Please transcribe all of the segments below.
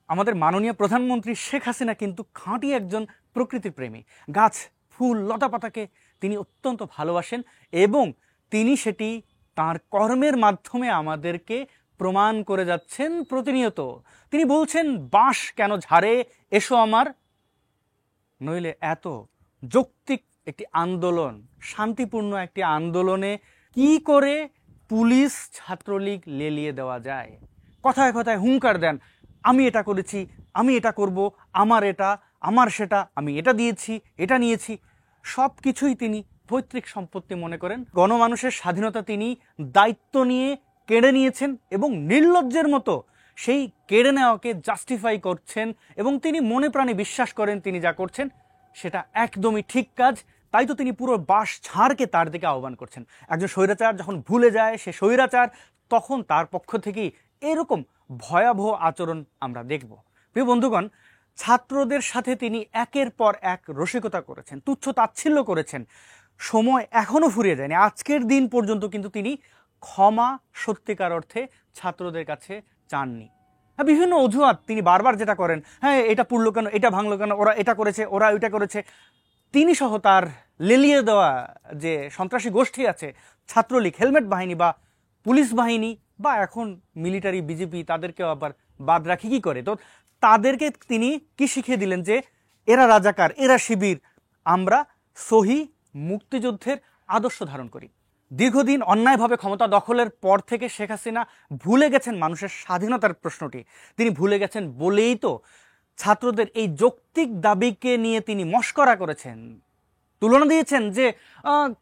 আমাদের মাননীয় প্রধানমন্ত্রী শেখ হাসিনা কিন্তু খাঁটি একজন প্রকৃতিপ্রেমী। গাছ, ফুল, লতাপাতাকে তিনি অত্যন্ত ভালোবাসেন এবং তিনি সেটি তার কর্মের মাধ্যমে আমাদেরকে প্রমাণ করে যাচ্ছেন প্রতিনিয়ত। তিনি বলছেন, বাঁশ কেন ঝাড়ে, এসো আমার। নইলে এত যৌক্তিক একটি আন্দোলন, শান্তিপূর্ণ একটি আন্দোলনে কি করে পুলিশ ছাত্রলীগ লেলিয়ে দেওয়া যায়? কথায় কথায় হুঙ্কার দেন, আমি এটা করেছি, আমি এটা করব, আমার এটা, আমার সেটা, আমি এটা দিয়েছি, এটা নিয়েছি। সব কিছুই তিনি পৈতৃক সম্পত্তি মনে করেন। গণমানুষের স্বাধীনতা তিনি দায়িত্ব নিয়ে কেড়ে নিয়েছেন এবং নির্লজ্জের মতো সেই কেড়ে নেওয়াকে জাস্টিফাই করছেন এবং তিনি মনে প্রাণে বিশ্বাস করেন তিনি যা করছেন সেটা একদমই ঠিক কাজ। তাই তো তিনি পুরো বাঁশ ঝাড়কে তার দিকে আহ্বান করছেন। একজন স্বৈরাচার যখন ভুলে যায় সে স্বৈরাচার, তখন তার পক্ষ থেকেই এরকম ভয়াবহ আচরণ আমরা দেখব। প্রিয় বন্ধুগণ, ছাত্রদের সাথে তিনি একের পর এক রসিকতা করেছেন, তুচ্ছ তাচ্ছিল্য করেছেন। সময় এখনো ফুরিয়ে যায়নি, আজকের দিন পর্যন্ত কিন্তু তিনি ক্ষমা সত্যিকার অর্থে ছাত্রদের কাছে চাননি। হ্যাঁ, বিভিন্ন অজুহাত তিনি বারবার যেটা করেন, হ্যাঁ এটা পুড়লো কেন, এটা ভাঙলো কেন, ওরা এটা করেছে, ওরা ওইটা করেছে। তিনি সহ তার লেলিয়ে দেওয়া যে সন্ত্রাসী গোষ্ঠী আছে, ছাত্রলীগ, হেলমেট বাহিনী বা পুলিশ বাহিনী বা এখন মিলিটারি, বিজেপি, তাদেরকেও আবার বাদ রাখি কি করে? তো তাদেরকে তিনি কি শিখিয়ে দিলেন যে এরা রাজাকার, এরা শিবির, আমরা সহি মুক্তিযুদ্ধের আদর্শ ধারণ করি। দীর্ঘদিন অন্যায়ভাবে ক্ষমতা দখলের পর থেকে শেখ হাসিনা ভুলে গেছেন মানুষের স্বাধীনতার প্রশ্নটি। তিনি ভুলে গেছেন বলেই তো ছাত্রদের এই যৌক্তিক দাবিকে নিয়ে তিনি মশকরা করেছেন, তুলনা দিয়েছেন যে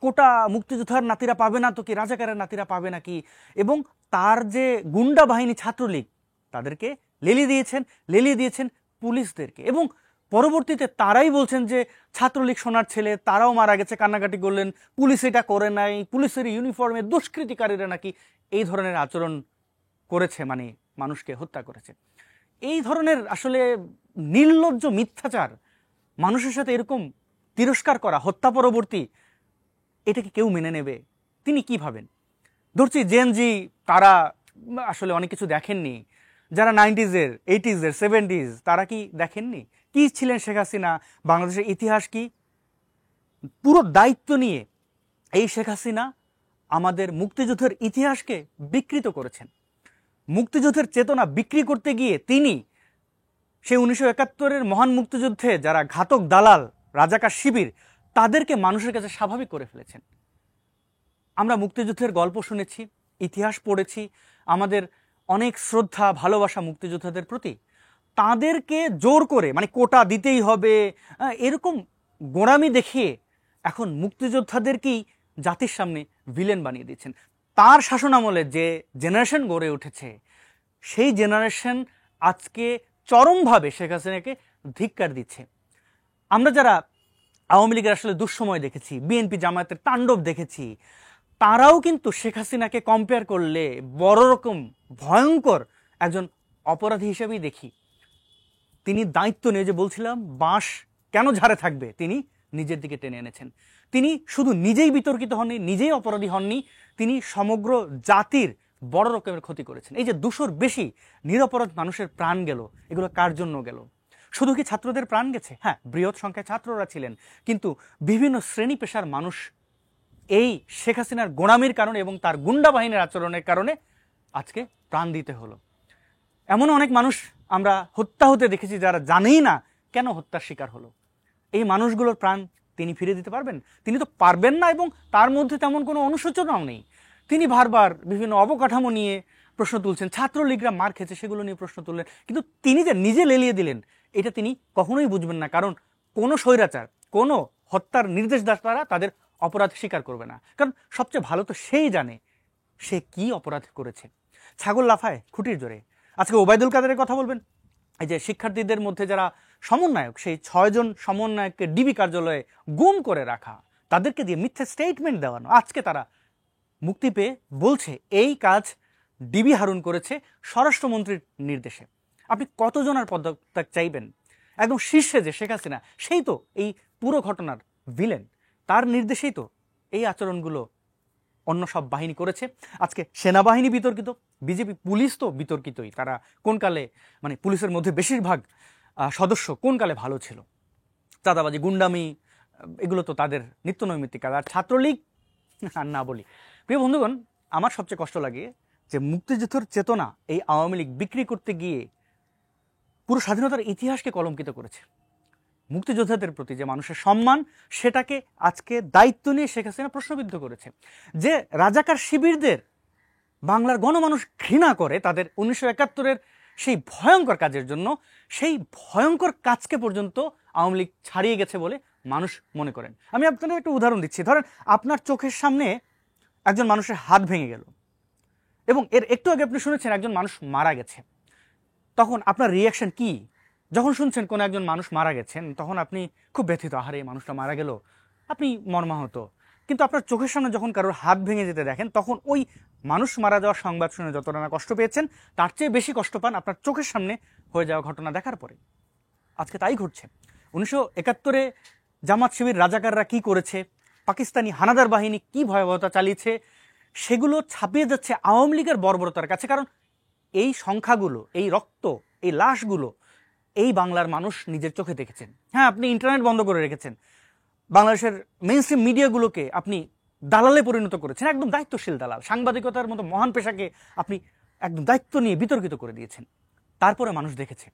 কোটা মুক্তিযোদ্ধার নাতিরা পাবে না তো কি রাজাকারের নাতিরা পাবে নাকি, এবং তার যে গুন্ডা বাহিনী ছাত্রলীগ তাদেরকে লেলিয়ে দিয়েছেন পুলিশদেরকে। এবং পরবর্তীতে তারাই বলছেন যে ছাত্রলীগ সোনার ছেলে, তারাও মারা গেছে, কান্নাকাটি করলেন, পুলিশ এটা করে নাই, পুলিশের ইউনিফর্মে দুষ্কৃতিকারীরা নাকি এই ধরনের আচরণ করেছে, মানে মানুষকে হত্যা করেছে। এই ধরনের আসলে নির্লজ্জ মিথ্যাচার, মানুষের সাথে এরকম তিরস্কার করা, হত্যা পরবর্তী, এটাকে কেউ মেনে নেবে? তিনি কি ভাবেন? ধরছি জেনজি, তারা আসলে অনেক কিছু দেখেননি। যারা 90s-এর, 80s-এর, 70s, তারা কি দেখেননি কি ছিলেন শেখ হাসিনা, বাংলাদেশের ইতিহাস কি? পুরো দায়িত্ব নিয়ে এই শেখ হাসিনা আমাদের মুক্তিযুদ্ধের ইতিহাসকে বিকৃত করেছেন। মুক্তিযুদ্ধের চেতনা বিক্রি করতে গিয়ে তিনি সেই 1971-এর মহান মুক্তিযুদ্ধে যারা ঘাতক দালাল, রাজাকার শিবির, তাদেরকে মানুষের কাছে স্বাভাবিক করে ফেলেছেন। আমরা মুক্তিযুদ্ধের গল্প শুনেছি, ইতিহাস পড়েছি, আমাদের অনেক শ্রদ্ধা ভালোবাসা মুক্তিযোদ্ধাদের প্রতি। তাদেরকে জোর করে, মানে কোটা দিতেই হবে, এরকম গোঁড়ামি দেখিয়ে এখন মুক্তিযোদ্ধাদেরকেই জাতির সামনে ভিলেন বানিয়ে দিচ্ছেন। তার শাসনামলে যে জেনারেশন গড়ে উঠেছে, সেই জেনারেশন আজকে চরমভাবে শেখ হাসিনাকে ধিক্কার দিচ্ছে। আমরা যারা আওয়ামী লীগের আসলে দুঃসময় দেখেছি, বিএনপি জামায়াতের তাণ্ডব দেখেছি, তারাও কিন্তু শেখ হাসিনাকে কম্পেয়ার করলে বড় রকম ভয়ঙ্কর একজন অপরাধী হিসেবেই দেখি। তিনি দায়িত্ব নিয়ে, যে বলছিলাম বাঁশ কেন ঝাড়ে থাকবে, তিনি নিজের দিকে টেনে এনেছেন। তিনি শুধু নিজেই বিতর্কিত হননি, নিজেই অপরাধী হননি, তিনি সমগ্র জাতির বড় রকমের ক্ষতি করেছেন। এই যে 200-র বেশি নিরপরাধ মানুষের প্রাণ গেল, এগুলো কার জন্য গেল? শুধু কি ছাত্রদের প্রাণ গেছে? হ্যাঁ, বৃহৎ সংখ্যায় ছাত্ররা ছিলেন, কিন্তু বিভিন্ন শ্রেণী পেশার মানুষ এই শেখ হাসিনার গোঁড়ামির কারণে এবং তার গুন্ডা বাহিনীর আচরণের কারণে আজকে প্রাণ দিতে হলো। এমন অনেক মানুষ আমরা হত্যা হতে দেখেছি যারা জানেই না কেন হত্যার শিকার হলো। এই মানুষগুলোর প্রাণ তিনি ফিরে দিতে পারবেন? তিনি তো পারবেন না, এবং তার মধ্যে তেমন কোনো অনুশোচনাও নেই। তিনি বারবার বিভিন্ন অবকাঠামো নিয়ে প্রশ্ন তুলছেন, ছাত্রলীগরা মার খেয়েছে সেগুলো নিয়ে প্রশ্ন তুললেন, কিন্তু তিনি যে নিজে লেলিয়ে দিলেন এটা তিনি কখনোই বুঝবেন না। কারণ কোনো স্বৈরাচার, কোনো হত্যার নির্দেশদাতারা তাদের অপরাধ স্বীকার করবে না, কারণ সবচেয়ে ভালো তো সেই জানে সে কি অপরাধ করেছে। ছাগল লাফায় খুঁটির জোরে। আজকে ওবায়দুল কাদেরের কথা বলবেন, এই যে শিক্ষার্থীদের মধ্যে যারা সমন্বয়ক, সেই 6 জন সমন্বয়ককে ডিবি কার্যালয়ে গুম করে রাখা, তাদেরকে দিয়ে মিথ্যা স্টেটমেন্ট দেওয়ানো, আজকে তারা মুক্তি পেয়ে বলছে এই কাজ ডিবি হারুন করেছে স্বরাষ্ট্রমন্ত্রীর নির্দেশে। আপনি কতজনের পদত্যাগ চাইবেন? একদম শীর্ষে যে শেখ হাসিনা, সেই তো এই পুরো ঘটনার ভিলেন, তার নির্দেশেই তো এই আচরণগুলো অন্য সব বাহিনী করেছে। আজকে সেনাবাহিনী বিতর্কিত, বিজেপি পুলিশ তো বিতর্কিতই, তারা কোন কালে মানে পুলিশের মধ্যে বেশিরভাগ সদস্য কোন কালে ভালো ছিল, চাঁদাবাজি গুন্ডামি এগুলো তো তাদের নিত্য নৈমিত্তিক কাজ। আর ছাত্রলীগ আর না বলি। প্রিয় বন্ধুগণ, আমার সবচেয়ে কষ্ট লাগে যে মুক্তিযুদ্ধের চেতনা এই আওয়ামী লীগ বিক্রি করতে গিয়ে পুরো স্বাধীনতার ইতিহাসকে কলঙ্কিত করেছে। মুক্তিযোদ্ধাদের প্রতি যে মানুষের সম্মান, সেটাকে আজকে দায়িত্ব নিয়ে শেখ হাসিনা প্রশ্নবিদ্ধ করেছে। যে রাজাকার শিবিরদের বাংলার গণমানুষ ঘৃণা করে তাদের 1971-এর সেই ভয়ঙ্কর কাজের জন্য, সেই ভয়ঙ্কর কাজকে পর্যন্ত আওয়ামী লীগ ছাড়িয়ে গেছে বলে মানুষ মনে করেন। আমি আপনাদের একটা উদাহরণ দিচ্ছি। ধরেন আপনার চোখের সামনে একজন মানুষের হাত ভেঙে গেল এবং এর একটু আগে আপনি শুনেছেন একজন মানুষ মারা গেছে, তখন আপনার রিয়াকশন কি? যখন শুনছেন কোনো একজন মানুষ মারা গেছেন তখন আপনি খুব ব্যথিত, আহারে এই মানুষটা মারা গেল, আপনি মর্মাহত। কিন্তু আপনার চোখের সামনে যখন কারোর হাত ভেঙে যেতে দেখেন, তখন ওই মানুষ মারা যাওয়ার সংবাদ শুনে যতটা না কষ্ট পেয়েছেন, তার চেয়ে বেশি কষ্ট পান আপনার চোখের সামনে হয়ে যাওয়া ঘটনা দেখার পরে। আজকে তাই ঘটছে। 1971-এ জামাত শিবির রাজাকাররা কি করেছে, পাকিস্তানি হানাদার বাহিনী কি ভয়াবহতা চালিয়েছে, সেগুলো ছাপিয়ে যাচ্ছে আওয়ামী লীগের বর্বরতার কাছে। কারণ এই সংখ্যাগুলো, এই রক্ত, এই লাশগুলো এই বাংলার মানুষ নিজের চোখে দেখেছেন। হ্যাঁ, আপনি ইন্টারনেট বন্ধ করে রেখেছেন, বাংলাদেশের মেইনস্ট্রিম মিডিয়াগুলোকে আপনি দালালে পরিণত করেছেন, একদম দায়িত্বশীল দালাল। সাংবাদিকতার মতো মহান পেশাকে আপনি একদম দায়িত্ব নিয়ে বিতর্কিত করে দিয়েছেন। তারপরে মানুষ দেখেছে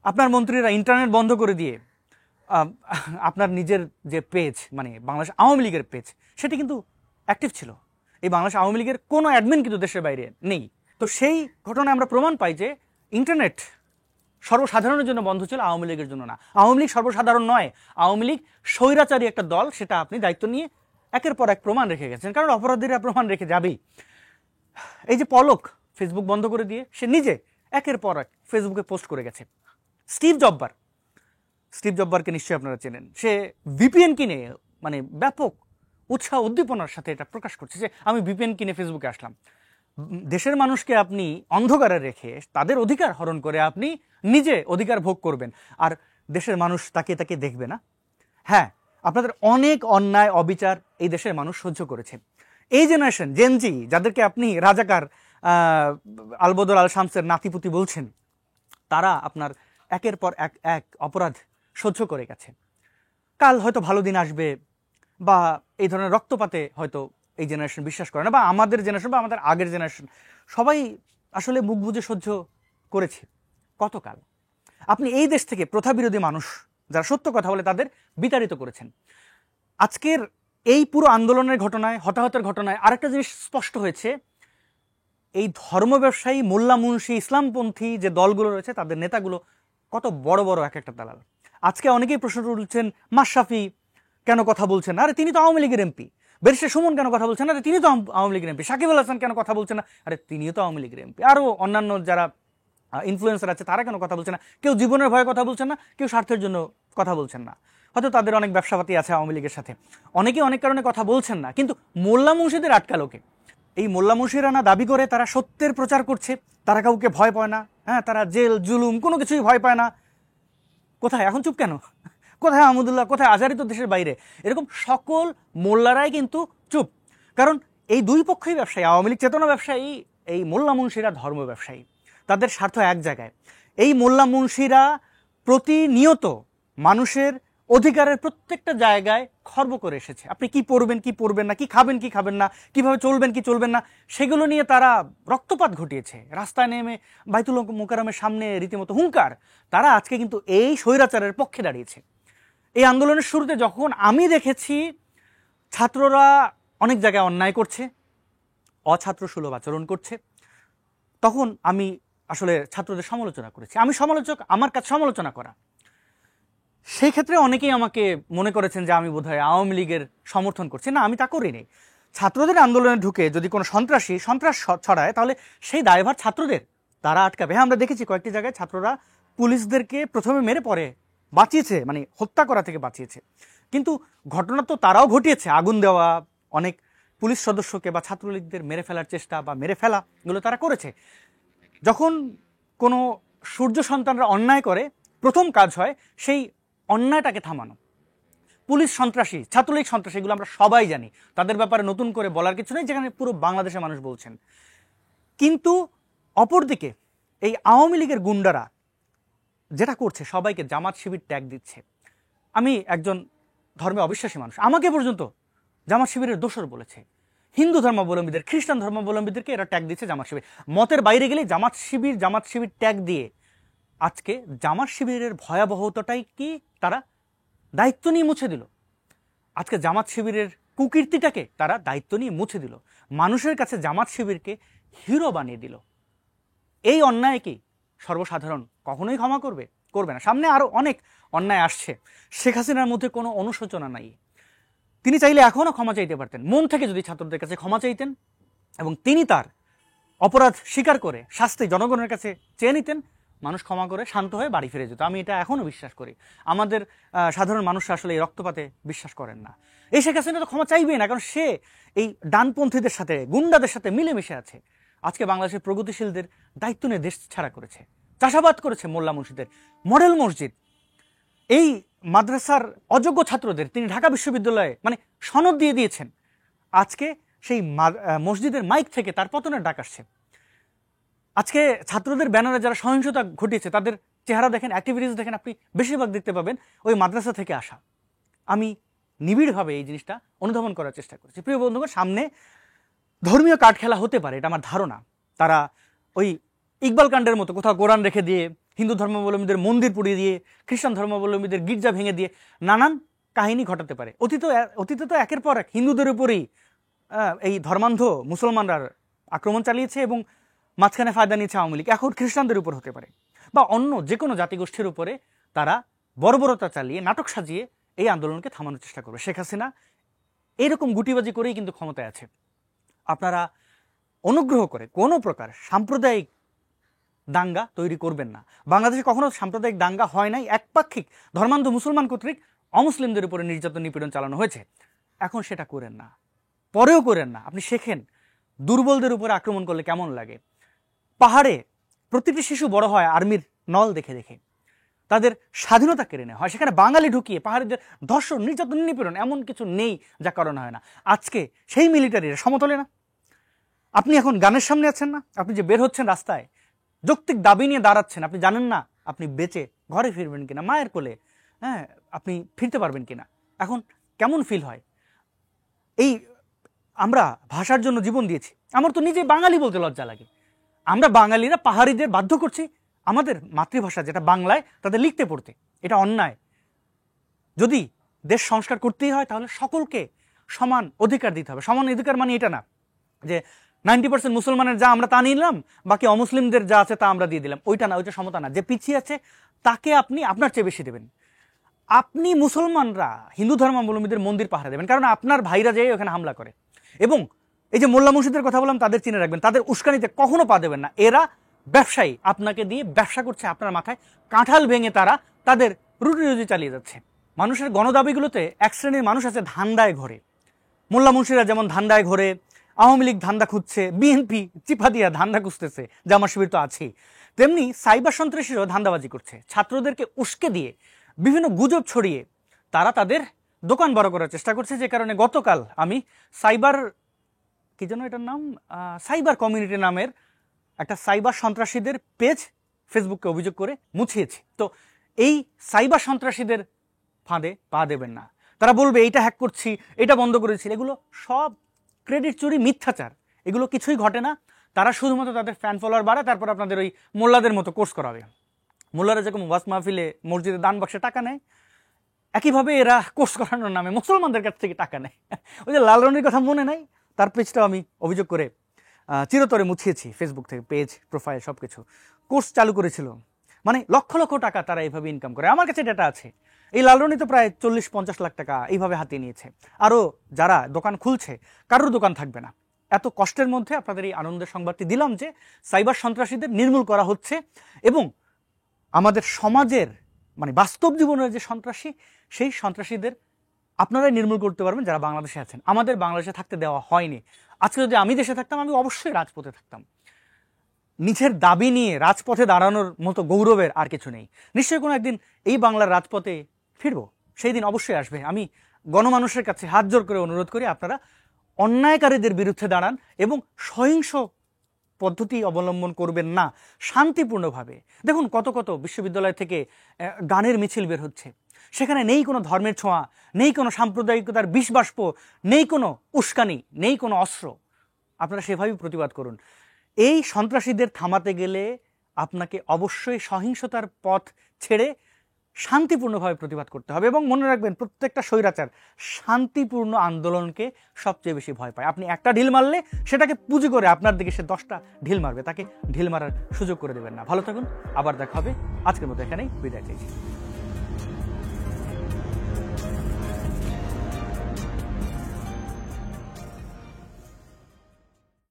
আপনার মন্ত্রীরা ইন্টারনেট বন্ধ করে দিয়ে আপনার নিজের যে পেজ, মানে বাংলাদেশ আওয়ামী লীগের পেজ, সেটি কিন্তু অ্যাক্টিভ ছিল। এই বাংলাদেশ আওয়ামী লীগের কোনো অ্যাডমিন কিন্তু দেশের বাইরে নেই। তো সেই ঘটনায় আমরা প্রমাণ পাই যে ইন্টারনেট সর্বসাধারণের জন্য বন্ধ ছিল, আওয়ামী লীগের জন্য না। আওয়ামী লীগ সর্বসাধারণ নয়, আওয়ামী লীগ স্বৈরাচারী একটা দল, সেটা আপনি দায়িত্ব নিয়ে একের পর এক প্রমাণ রেখে গেছেন। কারণ অপরাধীরা প্রমাণ রেখে যাবেই। এই যে পলক ফেসবুক বন্ধ করে দিয়ে সে নিজে একের পর এক ফেসবুকে পোস্ট করে গেছে। স্টিভ জব্বারকে নিশ্চয়ই আপনারা চেনেন। সে ভিপিএন কিনে মানে ব্যাপক উৎসাহ উদ্দীপনার সাথে এটা প্রকাশ করছে যে আমি ভিপিএন কিনে ফেসবুকে আসলাম। দেশের মানুষকে আপনি অন্ধকারে রেখে তাদের অধিকার হরণ করে আপনি নিজে অধিকার ভোগ করবেন, আর দেশের মানুষ তাকে তাকে দেখবে না। হ্যাঁ, আপনাদের অনেক অন্যায় অবিচার এই দেশের মানুষ সহ্য করেছে। এই জেনারেশন জেনজি, যাদেরকে আপনি রাজাকার আলবদর আল শামসের নাতিপুতি বলছেন, তারা আপনার একের পর এক এক অপরাধ সহ্য করে গেছে। কাল হয়তো ভালো দিন আসবে, বা এই ধরনের রক্তপাতে হয়তো এই জেনারেশন বিশ্বাস করে না, বা আমাদের জেনারেশন বা আমাদের আগের জেনারেশন সবাই আসলে মুখ বুজে সহ্য করেছে কতকাল। আপনি এই দেশ থেকে প্রথা বিরোধী মানুষ যারা সত্য কথা বলে তাদের বিতাড়িত করেছেন। আজকের এই পুরো আন্দোলনের ঘটনায়, হতাহতের ঘটনায় আরেকটা জিনিস স্পষ্ট হয়েছে, এই ধর্ম ব্যবসায়ী, মোল্লা মুন্সি, ইসলামপন্থী যে দলগুলো রয়েছে তাদের নেতাগুলো কত বড় বড় এক একটা দালাল। আজকে অনেকেই প্রশ্ন তুলছেন মাশরাফি কেন কথা বলছেন না, আরে তিনি তো আওয়ামী লীগের এমপি। ব্যারিস্টার সুমন কেন কথা বলছেন না, আরে তিনি তো আওয়ামী লীগের এমপি। সাকিব আল হাসান কেন কথা বলছেন না, আরে তিনিও তো আওয়ামী লীগের এমপি। আরও অন্যান্য যারা ইনফ্লুয়েন্সার আছে তারা কেন কথা বলছেন না? কেউ জীবনের ভয়ে কথা বলছেন না, কেউ স্বার্থের জন্য কথা বলছেন না। হয়তো তাদের অনেক ব্যবসাপাতি আছে আওয়ামী লীগের সাথে, অনেকে অনেক কারণে কথা বলছেন না। কিন্তু মোল্লা মুন্সিদের আটকালোকে। এই মোল্লা মুন্সিরা না দাবি করে তারা সত্যের প্রচার করছে, তারা কাউকে ভয় পায় না, হ্যাঁ, তারা জেল জুলুম কোনো কিছুই ভয় পায় না। কোথায় এখন চুপ কেন? কোথায় আহমদুল্লাহ, কোথায় আজারি? তো দেশের বাইরে। এরকম সকল মোল্লারাই কিন্তু চুপ, কারণ এই দুই পক্ষই ব্যবসায়ী। আওয়ামী লীগ চেতনা ব্যবসায়ী, এই মোল্লা মুন্সিরা ধর্ম ব্যবসায়ী। তাদের স্বার্থ এক জায়গায়। এই মোল্লা মুন্সিরা প্রতিনিয়ত মানুষের অধিকারের প্রত্যেকটা জায়গায় খর্ব করে এসেছে। আপনি কি পড়বেন কি পড়বেন না, কি খাবেন কি খাবেন না, কিভাবে চলবেন কি চলবেন না, সেগুলো নিয়ে তারা রক্তপাত ঘটিয়েছে। রাস্তায় নেমে বাইতুল মুকাররমের সামনে রীতিমতো হুঙ্কার। তারা আজকে কিন্তু এই স্বৈরাচারের পক্ষে দাঁড়িয়েছে। এই আন্দোলনের শুরুতে যখন আমি দেখেছি ছাত্ররা অনেক জায়গায় অন্যায় করছে, অছাত্র সুলভ আচরণ করছে, তখন আমি আসলে ছাত্রদের সমালোচনা করেছি। আমি সমালোচক, আমার কাছে সমালোচনা করা। সেই ক্ষেত্রে অনেকেই আমাকে মনে করেছেন যে আমি বোধহয় আওয়ামী লীগের সমর্থন করছি। না, আমি তা করিনি। ছাত্রদের আন্দোলনে ঢুকে যদি কোনো সন্ত্রাস ছড়ায়, তাহলে সেই দায়ভার ছাত্রদের, তারা আটকাবে। হ্যাঁ, আমরা দেখেছি কয়েকটি জায়গায় ছাত্ররা পুলিশদেরকে প্রথমে মেরে পরে বাঁচিয়েছে, মানে হত্যা করা থেকে বাঁচিয়েছে। কিন্তু ঘটনা তো তারাও ঘটিয়েছে, আগুন দেওয়া, অনেক পুলিশ সদস্যকে বা ছাত্রলীগদের মেরে ফেলার চেষ্টা বা মেরে ফেলা, এগুলো তারা করেছে। যখন কোনো সূর্য সন্তানরা অন্যায় করে, প্রথম কাজ হয় সেই অন্যায়টাকে থামানো। পুলিশ সন্ত্রাসী, ছাত্রলীগ সন্ত্রাসী, এগুলো আমরা সবাই জানি, তাদের ব্যাপারে নতুন করে বলার কিছু নেই, যেখানে পুরো বাংলাদেশের মানুষ বলছেন। কিন্তু অপরদিকে এই আওয়ামী লীগের গুন্ডারা যেটা করছে, সবাইকে জামাত শিবির ট্যাগ দিচ্ছে। আমি একজন ধর্মে অবিশ্বাসী মানুষ, আমাকে পর্যন্ত জামাত শিবিরের দোসর বলেছে। হিন্দু ধর্মাবলম্বীদের, খ্রিস্টান ধর্মাবলম্বীদেরকে এরা ট্যাগ দিচ্ছে জামাত শিবির। মতের বাইরে গেলে জামাত শিবির ট্যাগ দিয়ে আজকে জামাত শিবিরের ভয়াবহতাটাই কি তারা দায়িত্ব নিয়ে মুছে দিল। আজকে জামাত শিবিরের কুকীর্তিটাকে তারা দায়িত্ব নিয়ে মুছে দিল, মানুষের কাছে জামাত শিবিরকে হিরো বানিয়ে দিল। এই অন্যায় কি সর্বসাধারণ কখনোই ক্ষমা করবে না। সামনে আরো অনেক অন্যায় আসছে। শেখ হাসিনার মধ্যে কোনো অনুশোচনা নাই। তিনি চাইলে এখনো ক্ষমা চাইতে পারতেন, মন থেকে যদি ছাত্রদের কাছে ক্ষমা চাইতেন এবং তিনি তার অপরাধ স্বীকার করে শাস্তি জনগণের কাছে চেয়ে নিতেন, মানুষ ক্ষমা করে শান্ত হয়ে বাড়ি ফিরে যেত। আমি এটা এখনো বিশ্বাস করি। আমাদের সাধারণ মানুষরা আসলে এই রক্তপাতে বিশ্বাস করেন না। এই শেখ হাসিনা তো ক্ষমা চাইবেই না, কারণ সে এই ডানপন্থীদের সাথে, গুন্ডাদের সাথে মিলেমিশে আছে। আজকে বাংলাদেশের প্রগতিশীলদের দায়িত্ব নিয়ে দেশ ছাড়া করেছে, চাষাবাদ করেছে মোল্লা মুর্শিদের মডেল মসজিদ। এই মাদ্রাসার অযোগ্য ছাত্রদের তিনি ঢাকা বিশ্ববিদ্যালয়ে সনদ দিয়ে দিয়েছেন। আজকে সেই মসজিদের মাইক থেকে তার পতনের ডাক আসছে। আজকে ছাত্রদের ব্যানারে যারা সহিংসতা ঘটিয়েছে তাদের চেহারা দেখেন, অ্যাক্টিভিটিস দেখেন, আপনি বেশিরভাগ দেখতে পাবেন ওই মাদ্রাসা থেকে আসা। আমি নিবিড়ভাবে এই জিনিসটা অনুধাবন করার চেষ্টা করেছি। প্রিয় বন্ধুগণ, সামনে ধর্মীয় কার্ড খেলা হতে পারে, এটা আমার ধারণা। তারা ওই ইকবাল কাণ্ডের মতো কোথাও কোরআন রেখে দিয়ে, হিন্দু ধর্মাবলম্বীদের মন্দির পুড়িয়ে দিয়ে, খ্রিস্টান ধর্মাবলম্বীদের গির্জা ভেঙে দিয়ে নানান কাহিনী ঘটাতে পারে। অতীতে তো একের পর এক হিন্দুদের উপরেই এই ধর্মান্ধ মুসলমানরা আক্রমণ চালিয়েছে এবং মাঝখানে ফায়দা নিয়েছে আওয়ামী লীগ। এখন খ্রিস্টানদের উপর হতে পারে বা অন্য যে কোনো জাতিগোষ্ঠীর উপরে তারা বর্বরতা চালিয়ে, নাটক সাজিয়ে এই আন্দোলনকে থামানোর চেষ্টা করবে। শেখ হাসিনা এইরকম গুটিবাজি করেই কিন্তু ক্ষমতায় আছে। আপনারা অনুগ্রহ করে কোনো প্রকার সাম্প্রদায়িক দাঙ্গা তৈরি করবেন না। বাংলাদেশে কখনো সাম্প্রদায়িক দাঙ্গা হয় নাই। একপাক্ষিক ধর্মান্ধ মুসলমান কর্তৃক অমুসলিমদের উপরে নির্যাতন নিপীড়ন চালানো হয়েছে। এখন সেটা করেন না, পরেও করেন না। আপনি শেখেন দুর্বলদের উপরে আক্রমণ করলে কেমন লাগে। পাহাড়ে প্রতিটি শিশু বড় হয় আর্মির নল দেখে দেখে, তাদের স্বাধীনতা কেড়ে নেওয়া হয়। সেখানে বাঙালি ঢুকিয়ে পাহাড়িদের ধর্ষণ, নির্যাতন, নিপীড়ন এমন কিছু নেই যা করানো হয় না। আজকে সেই মিলিটারিরা সমতলে না। আপনি এখন গানের সামনে আছেন না, আপনি যে বের হচ্ছেন রাস্তায় যৌক্তিক দাবি নিয়ে দাঁড়াচ্ছেন, আপনি জানেন না আপনি বেঁচে ঘরে ফিরবেন কিনা, মায়ের কোলে আপনি ফিরতে পারবেন কিনা। এখন কেমন ফিল হয়? এই আমরা ভাষার জন্য জীবন দিয়েছি। আমার তো নিজে বাঙালি বলতে লজ্জা লাগে। আমরা বাঙালিরা পাহাড়িদের বাধ্য করছি আমাদের মাতৃভাষা যেটা বাংলায় তাদের লিখতে পড়তে। এটা অন্যায়। যদি দেশ সংস্কার করতেই হয় তাহলে সকলকে সমান অধিকার দিতে হবে। সমান অধিকার মানে এটা না যে 90% মুসলমানের যা আমরা তা নিলাম, বাকি অমুসলিমদের যা আছে তা আমরা দিয়ে দিলাম। ওইটা না, ওইটা সমতা না। যে পিছিয়ে আছে তাকে আপনি আপনার চেয়ে বেশি দেবেন। আপনি মুসলমানরা হিন্দু ধর্মাবলম্বীদের মন্দির পাহারা দেবেন, কারণ আপনার ভাইরা যেয়ে ওখানে হামলা করে। এবং এই যে মোল্লা মুর্শিদের কথা বললাম, তাদের চিনে রাখবেন, তাদের উস্কানিতে কখনো পা দেবেন না। এরা ব্যবসায়ী, আপনাকে দিয়ে ব্যবসা করছে। আপনার মাথায় কাঁঠাল ভেঙে তারা তাদের রুটি রুজি চালিয়ে যাচ্ছে। মানুষের গণদাবিগুলোতে এক শ্রেণীর মানুষ আছে ধান্দায় ঘরে। মোল্লা মুর্শিদরা যেমন ধান্দায় ঘরে, আওয়ামী লীগ ধান্দা খুঁজছে, বিএনপি চিপা দিয়া ধান্দা খুঁজতেছে, জামাত শিবির তো আছেই, তেমনি সাইবার সন্ত্রাসীরাও ধান্দাবাজি করছে। ছাত্রদেরকে উস্কে দিয়ে, বিভিন্ন গুজব ছড়িয়ে তারা তাদের দোকান বড় করার চেষ্টা করছে। যে কারণে গতকাল আমি সাইবার কি যেন এটার নাম, সাইবার কমিউনিটি নামের একটা সাইবার সন্ত্রাসীদের পেজ ফেসবুকে অভিযোগ করে মুছিয়েছি। তো এই সাইবার সন্ত্রাসীদের ফাঁদে পা দেবেন না। তারা বলবে এইটা হ্যাক করছি, এটা বন্ধ করেছি। এগুলো সব ক্রেডিট চুরি, মিথ্যাচার। এগুলো কিছুই ঘটে না। তারা শুধুমাত্র তাদের ফ্যান ফলোয়ার বাড়ায়, তারপর আপনাদের ওই মোল্লাদের মতো কোর্স করাবে। মোল্লারা যেরকম ওয়াজ মাহফিলে মসজিদে দান বাক্সে টাকা নেয়, একইভাবে এরা কোর্স করানোর নামে মুসলমানদের কাছ থেকে টাকা নেয়। ওই যে লাল রনির কথা মনে নাই, তার পেজটাও আমি অভিযোগ করে চিরতরে মুছিয়েছি ফেসবুক থেকে, পেজ, প্রোফাইল সব কিছু। কোর্স চালু করেছিল, লক্ষ লক্ষ টাকা তারা এইভাবে ইনকাম করে। আমার কাছে ডেটা আছে। এই লালরনি তো প্রায় 40-50 লাখ টাকা এইভাবে হাতিয়ে নিয়েছে। আরও যারা দোকান খুলছে, কারোর দোকান থাকবে না। এত কষ্টের মধ্যে আপনাদের এই আনন্দের সংবাদটি দিলাম যে সাইবার সন্ত্রাসীদের নির্মূল করা হচ্ছে এবং আমাদের সমাজের বাস্তব জীবনের যে সন্ত্রাসী, সেই সন্ত্রাসীদের আপনারাই নির্মূল করতে পারবেন যারা বাংলাদেশে আছেন। আমাদের বাংলাদেশে থাকতে দেওয়া হয়নি। আজকে যদি আমি দেশে থাকতাম, আমি অবশ্যই রাজপথে থাকতাম। নিজের দাবি নিয়ে রাজপথে দাঁড়ানোর মতো গৌরবের আর কিছু নেই। নিশ্চয়ই কোনো একদিন এই বাংলার রাজপথে ফিরবো, সেই দিন অবশ্যই আসবে। আমি গণমানুষের কাছে হাত জোর করে অনুরোধ করি, আপনারা অন্যায়কারীদের বিরুদ্ধে দাঁড়ান এবং সহিংস পদ্ধতি অবলম্বন করবেন না, শান্তিপূর্ণভাবে। দেখুন কত কত বিশ্ববিদ্যালয় থেকে গানের মিছিল বের হচ্ছে, সেখানে নেই কোনো ধর্মের ছোঁয়া, নেই কোনো সাম্প্রদায়িকতার বিষবাষ্প, নেই কোনো উস্কানি, নেই কোনো অস্ত্র। আপনারা সেভাবেই প্রতিবাদ করুন। এই সন্ত্রাসীদের থামাতে গেলে আপনাকে অবশ্যই সহিংসতার পথ ছেড়ে শান্তিপূর্ণভাবে প্রতিবাদ করতে হবে। এবং মনে রাখবেন, প্রত্যেকটা স্বৈরাচার শান্তিপূর্ণ আন্দোলনকে সবচেয়ে বেশি ভয় পায়। আপনি একটা ঢিল মারলে সেটাকে পুঁজি করে আপনার দিকে সে 10টা ঢিল মারবে, তাকে ঢিল মারার সুযোগ করে দেবেন না। ভালো থাকুন, আবার দেখা হবে। আজকের মতো এখানেই বিদায় চাইছি।